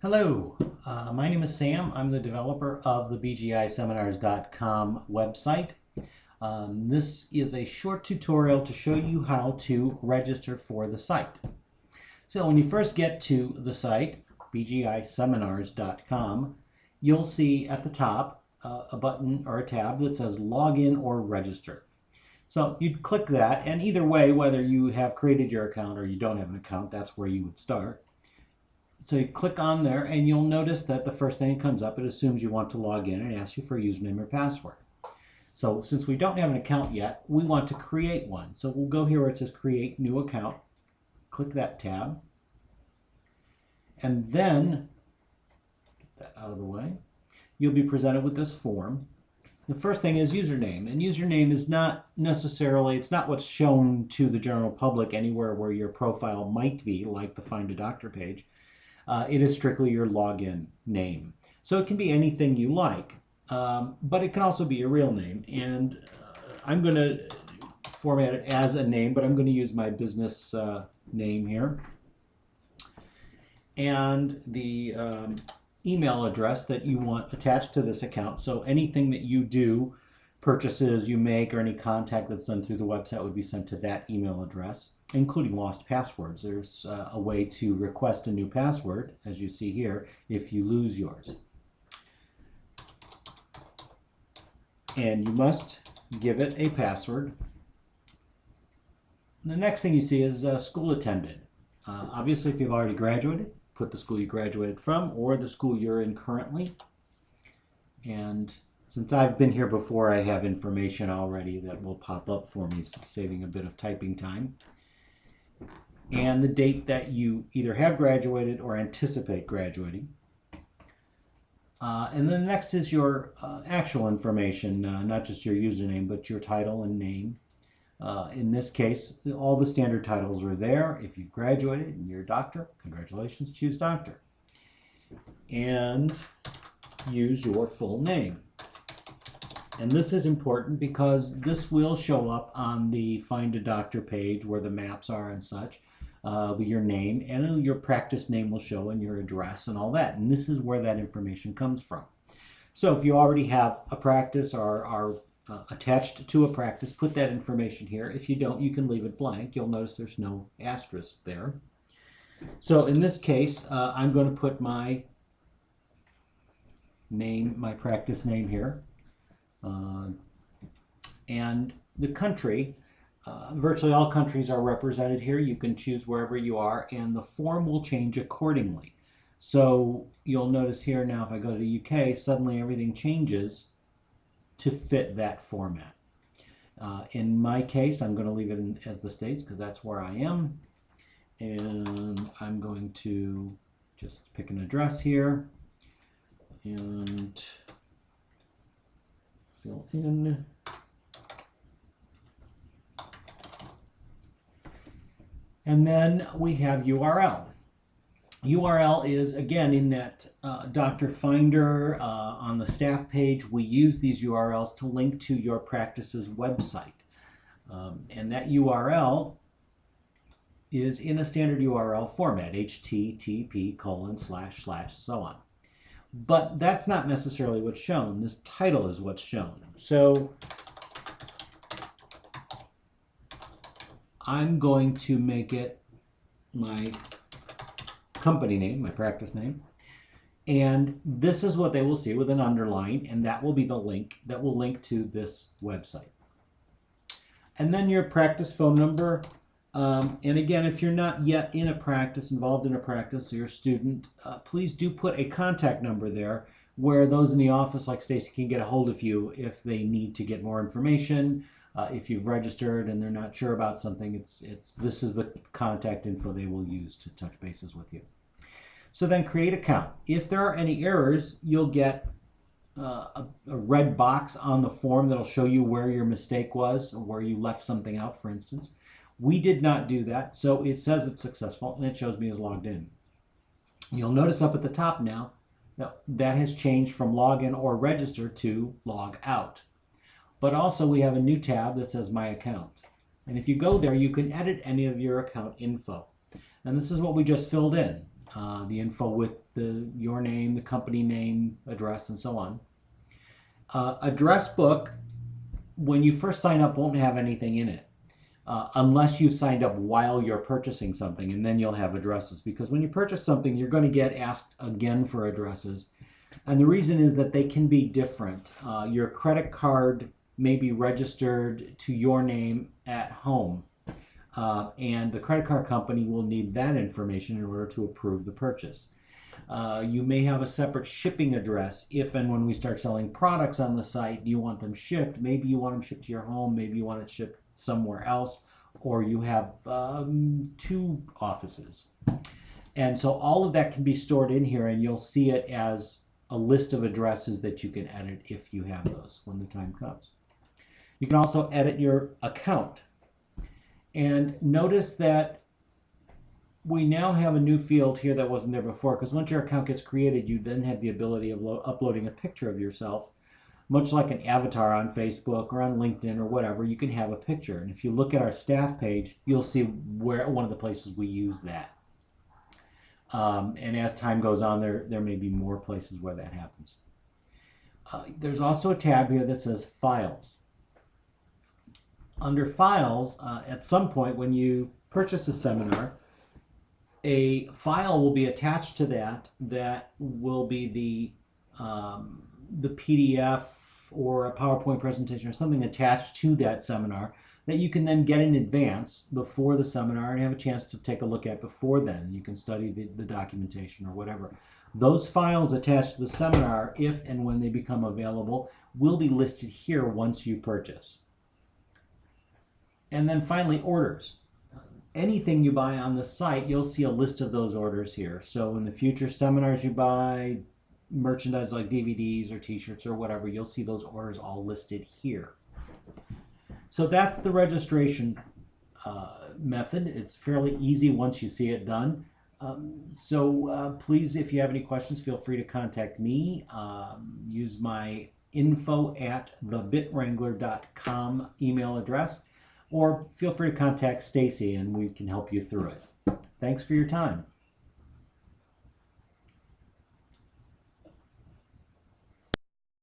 Hello, my name is Sam. I'm the developer of the BGIseminars.com website. This is a short tutorial to show you how to register for the site. So when you first get to the site, BGIseminars.com, you'll see at the top a button or a tab that says Login or Register. So you'd click that, and either way, whether you have created your account or you don't have an account, that's where you would start. So you click on there and you'll notice that the first thing that comes up, it assumes you want to log in and asks you for a username or password. So since we don't have an account yet, we want to create one. So we'll go here where it says create new account, click that tab, and then, get that out of the way, you'll be presented with this form. The first thing is username, and username is not necessarily, it's not what's shown to the general public anywhere where your profile might be, like the Find a Doctor page. It is strictly your login name. So it can be anything you like, but it can also be your real name. And I'm going to format it as a name, but I'm going to use my business name here. And the email address that you want attached to this account. So anything that you do, purchases you make, or any contact that's done through the website would be sent to that email address, including lost passwords. There's a way to request a new password, as you see here, if you lose yours. And you must give it a password. The next thing you see is school attended. Obviously, if you've already graduated, put the school you graduated from or the school you're in currently. And since I've been here before, I have information already that will pop up for me, saving a bit of typing time. And the date that you either have graduated or anticipate graduating. And then next is your actual information, not just your username, but your title and name. In this case, all the standard titles are there. If you've graduated and you're a doctor, congratulations, choose doctor. And use your full name. And this is important because this will show up on the Find a Doctor page where the maps are and such, with your name, and your practice name will show and your address and all that. And this is where that information comes from. So if you already have a practice or are attached to a practice, put that information here. If you don't, you can leave it blank. You'll notice there's no asterisk there. So in this case, I'm going to put my name, my practice name here. And the country, virtually all countries are represented here. You can choose wherever you are, and the form will change accordingly. So you'll notice here now, if I go to the UK, suddenly everything changes to fit that format. In my case, I'm going to leave it as the States because that's where I am. And I'm going to just pick an address here and fill in. And then we have URL. URL is, again, in that Doctor Finder on the staff page. We use these URLs to link to your practice's website. And that URL is in a standard URL format, http:// so on. But that's not necessarily what's shown. This title is what's shown. So I'm going to make it my company name, my practice name. And this is what they will see with an underline, and that will be the link that will link to this website. And then your practice phone number. And again, if you're not yet in a practice, involved in a practice, or you're a student, please do put a contact number there where those in the office like Stacy can get a hold of you if they need to get more information. If you've registered and they're not sure about something, this is the contact info they will use to touch bases with you. So then create account. If there are any errors, you'll get a red box on the form that'll show you where your mistake was or where you left something out, for instance. We did not do that, so it says it's successful and it shows me as logged in. You'll notice up at the top now that has changed from login or register to log out. But also we have a new tab that says My Account. And if you go there, you can edit any of your account info. And this is what we just filled in. the info with your name, the company name, address, and so on. Address book, when you first sign up, won't have anything in it. Unless you've signed up while you're purchasing something, and then you'll have addresses. Because when you purchase something, you're going to get asked again for addresses. And the reason is that they can be different. Your credit card may be registered to your name at home. And the credit card company will need that information in order to approve the purchase. You may have a separate shipping address if and when we start selling products on the site. You want them shipped. Maybe you want them shipped to your home. Maybe you want it shipped somewhere else, or you have 2 offices. And so all of that can be stored in here, and you'll see it as a list of addresses that you can edit if you have those when the time comes. You can also edit your account. And notice that we now have a new field here that wasn't there before, because once your account gets created, you then have the ability of uploading a picture of yourself. Much like an avatar on Facebook or on LinkedIn or whatever, you can have a picture. And if you look at our staff page, you'll see where one of the places we use that. And as time goes on, there may be more places where that happens. There's also a tab here that says Files. Under Files, at some point when you purchase a seminar, a file will be attached to that will be the PDF or a PowerPoint presentation or something attached to that seminar that you can then get in advance before the seminar and have a chance to take a look at before then. You can study the documentation or whatever. Those files attached to the seminar, if and when they become available, will be listed here once you purchase. And then finally, orders. Anything you buy on the site, you'll see a list of those orders here. So in the future seminars you buy, merchandise like DVDs or t-shirts or whatever, you'll see those orders all listed here. So that's the registration method. It's fairly easy once you see it done. Please, if you have any questions, feel free to contact me. Use my info@thebitwrangler.com email address, or feel free to contact Stacy and we can help you through it. Thanks for your time.